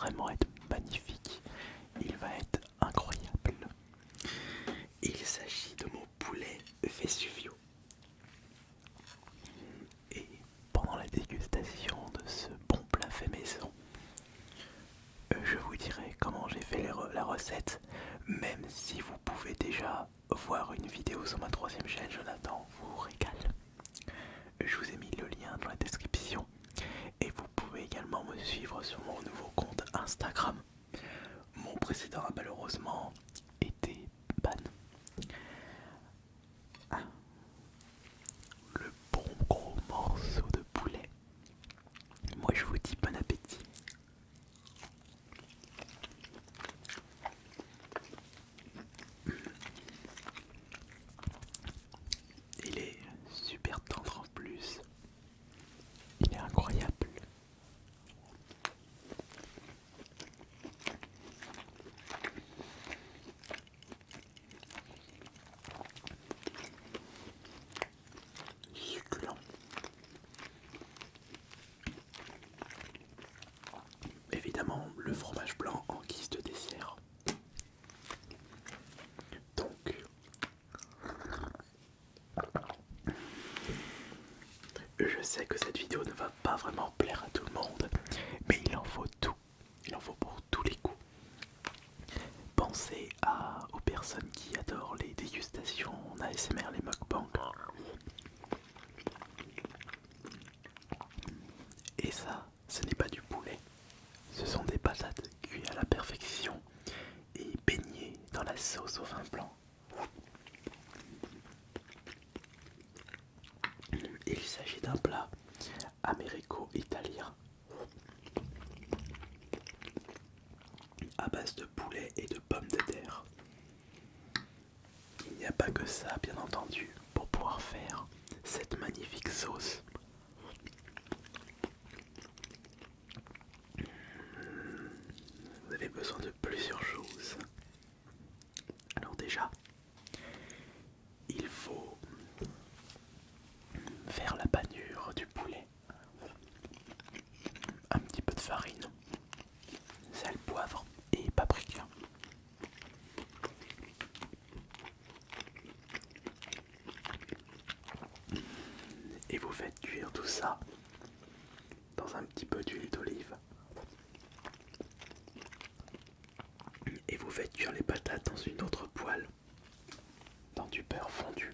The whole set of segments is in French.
vraiment être magnifique. Il va être incroyable. Il s'agit de mon poulet Vesuvio. Et pendant la dégustation de ce bon plat fait maison, je vous dirai comment j'ai fait la recette, même si vous pouvez déjà voir une vidéo sur ma troisième chaîne, Jonathan vous régale. Je vous ai mis le lien dans la description et vous pouvez également me suivre sur mon nouveau compte Instagram. Mon précédent a malheureusement été ban. Ah, le bon gros morceau de poulet. Moi je vous dis bon appétit. Il est super tendre en plus. Il est incroyable. Succulent. Évidemment, le fromage blanc en guise de dessert. Donc, je sais que cette vidéo ne va pas vraiment plaire à tout le monde, mais il en faut tout. Il en faut pour tous les goûts. Pensez aux personnes qui adorent les dégustations en ASMR, les mukbangs. Et ça, ce n'est pas du poulet. Ce sont des patates cuites à la perfection et baignées dans la sauce au vin blanc. Il s'agit d'un plat américo-italien à base de poulet et de pommes de terre. Il n'y a pas que ça, bien entendu, pour pouvoir faire cette magnifique sauce. Vous avez besoin de plusieurs choses. Alors déjà, il faut faire la panure du poulet. Un petit peu de farine, sel, poivre et paprika. Et vous faites cuire tout ça dans un petit peu d'huile d'olive. Et vous faites cuire les patates dans une autre poêle, dans du beurre fondu.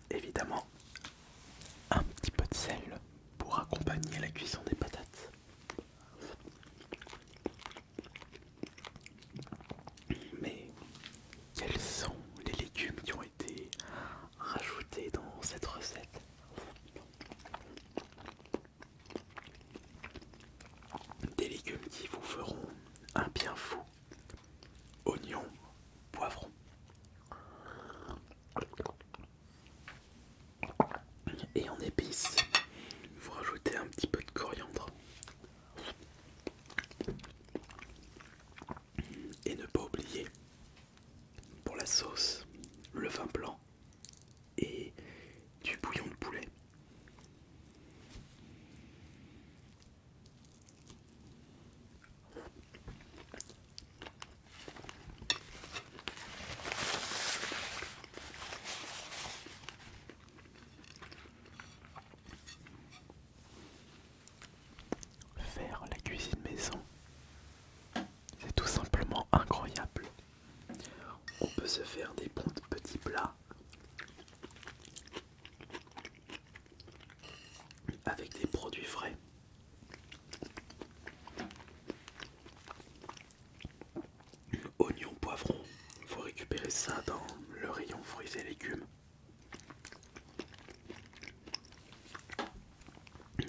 Évidemment, un petit peu de sel pour accompagner la cuisson des patates. Mais quels sont les légumes qui ont été rajoutés dans cette recette? Des légumes qui vous feront un bien fou. Oignons, poivrons. Et en épices, vous rajoutez un petit peu de coriandre. Et ne pas oublier, pour la sauce, le vin blanc et du bouillon de poulet. Faire la cuisine maison, c'est tout simplement incroyable. On peut se faire des bons petits plats avec des produits frais. Oignons, poivrons, faut récupérer ça dans le rayon fruits et légumes.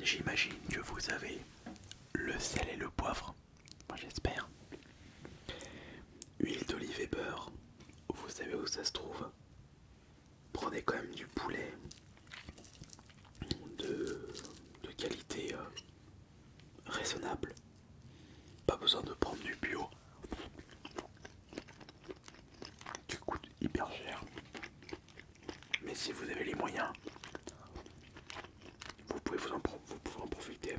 J'imagine que vous avez le sel et le poivre, moi j'espère. Huile d'olive et beurre, vous savez où ça se trouve. Prenez quand même du poulet de qualité raisonnable. Pas besoin de prendre du bio qui coûte hyper cher. si vous avez les moyens, vous pouvez vous pouvez en profiter.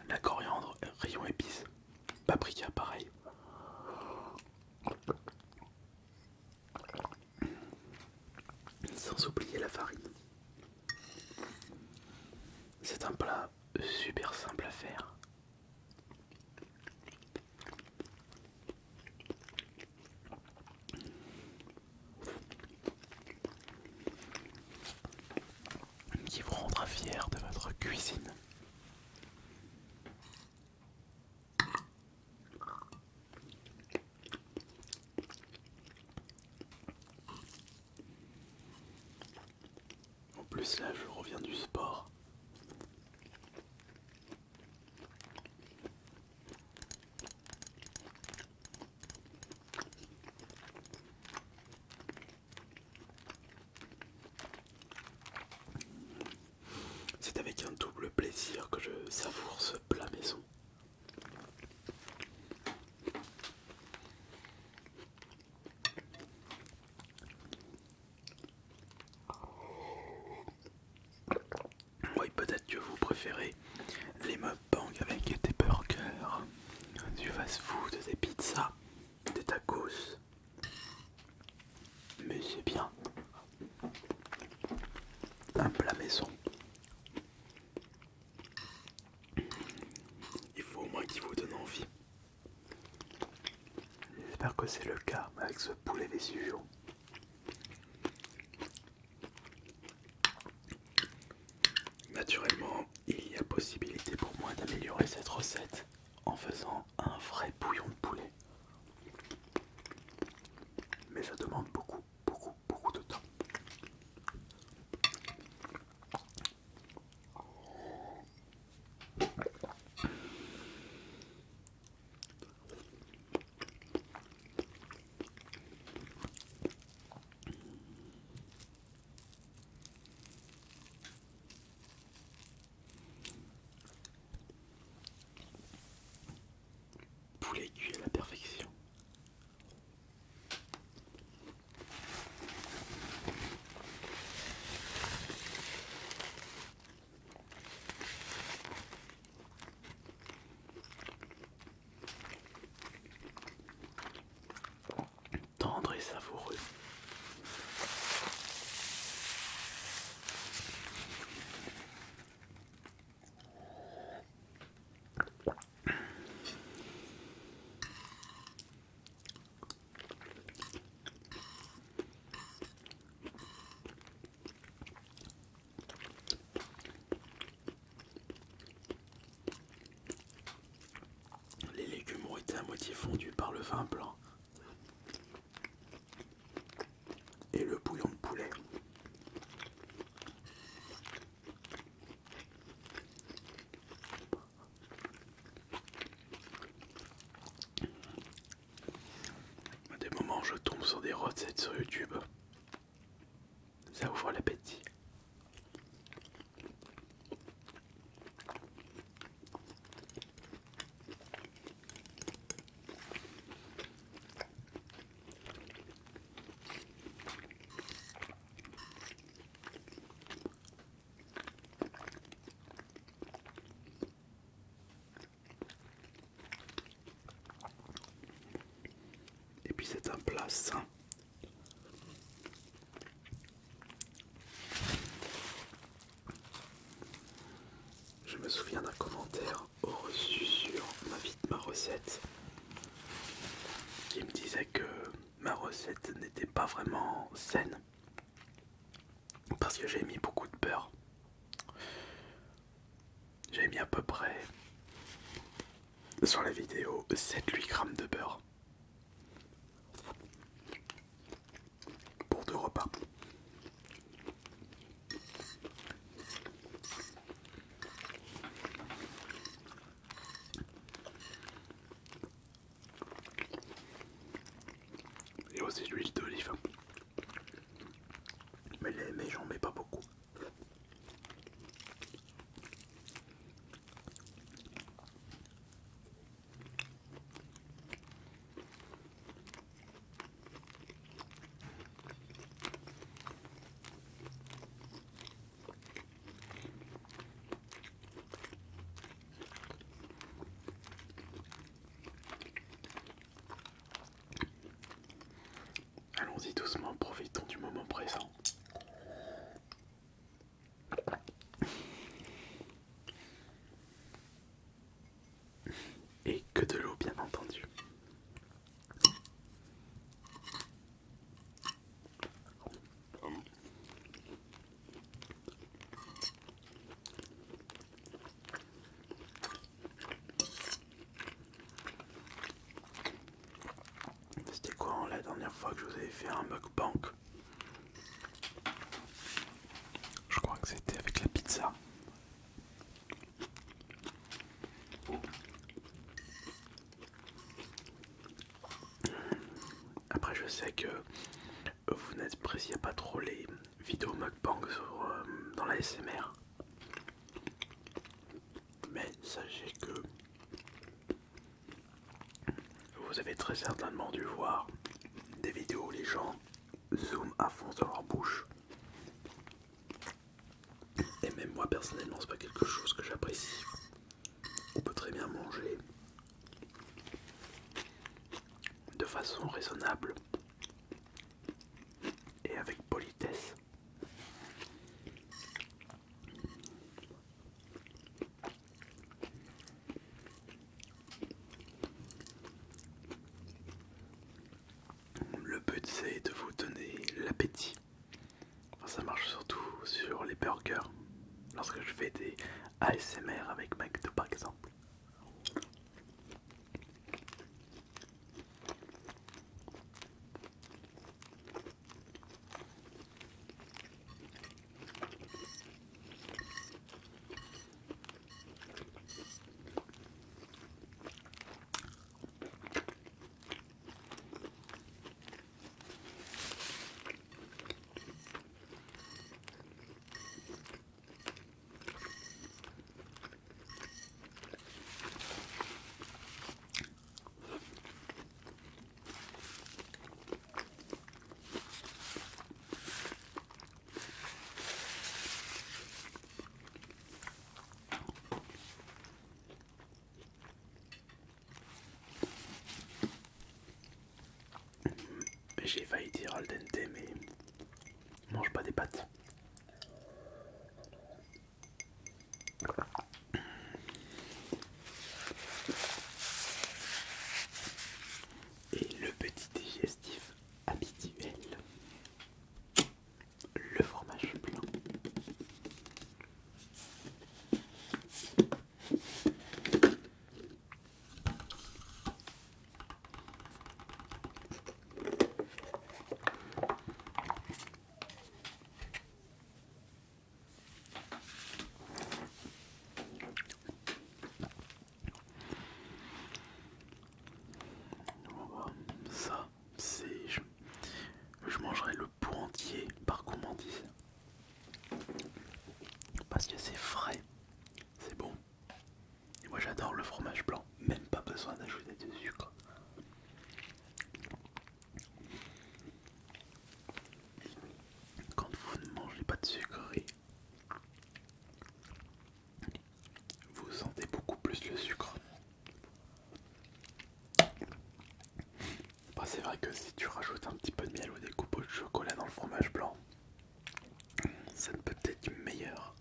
La coriandre, rayon épices, paprika pareil. Sans oublier la farine. C'est un plat super simple à faire. Qui vous rendra fier de votre cuisine. En plus là je reviens du sport. C'est avec un double plaisir que je savoure ce plat maison. Oui, peut-être que vous préférez les mukbangs avec des burgers, du fast-food, des pizzas, des tacos. Mais c'est bien. Un plat maison. Il faut au moins qu'il vous donne envie. J'espère que c'est le cas avec ce poulet Vesuvio. Naturellement, il y a possibilité pour moi d'améliorer cette recette en faisant un vrai bouillon de poulet. Mais ça demande beaucoup, beaucoup, beaucoup de temps. Poulet cuit à la perfection. Tendre et savoureux. Les légumes ont été à moitié fondus par le vin blanc et le bouillon de poulet. À des moments, je tombe sur des recettes sur YouTube. Ça ouvre l'appétit. Et puis c'est un plat sain. Je me souviens d'un commentaire reçu sur ma recette qui me disait que ma recette n'était pas vraiment saine parce que j'ai mis beaucoup de beurre. J'ai mis à peu près sur la vidéo 7-8 grammes de beurre. aussi l'huile d'olive. Mais j'en mets pas beaucoup. Allons-y doucement, profitons du moment présent. Et que de l'eau, bien entendu. C'était quoi la dernière fois que je vous avais fait un mukbang? Je crois que c'était avec la pizza. Après je sais que vous n'appréciez pas trop les vidéos mukbang dans la SMR. Mais sachez que vous avez très certainement dû voir des vidéos où les gens zooment à fond sur leur bouche. Et même moi personnellement c'est pas quelque chose que j'apprécie. On peut très bien manger de façon raisonnable et avec politesse. Le but c'est de vous donner l'appétit. Enfin, ça marche surtout sur les burgers. Lorsque je fais des ASMR avec McDo par exemple. J'ai failli dire al dente, mais mange pas des pâtes. Et le petit digestif habituel, le fromage blanc. Ça, c'est... Je mangerai le pot entier par gourmandise. Parce que c'est frais, c'est bon. Et moi j'adore le fromage blanc, même pas besoin d'ajouter de sucre. Quand vous ne mangez pas de sucrerie, vous sentez beaucoup plus le sucre. Bah, c'est vrai que si tu rajoutes un petit peu de miel ou des copeaux de chocolat dans le fromage blanc, ça ne peut être meilleur.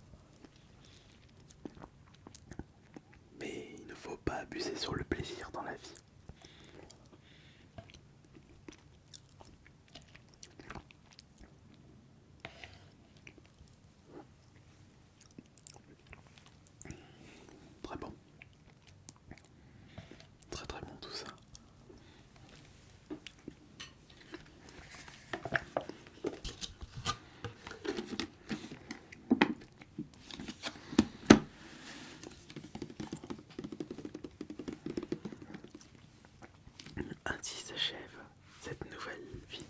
Mais il ne faut pas abuser sur le plaisir dans la vie. Très bon. Très très bon tout ça. Ainsi s'achève cette nouvelle vidéo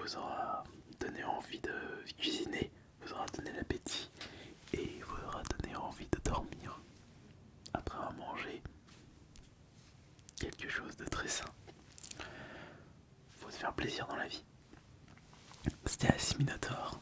vous aura donné envie de cuisiner, vous aura donné l'appétit et vous aura donné envie de dormir après avoir mangé quelque chose de très sain. Faut se faire plaisir dans la vie. C'était Asminotaur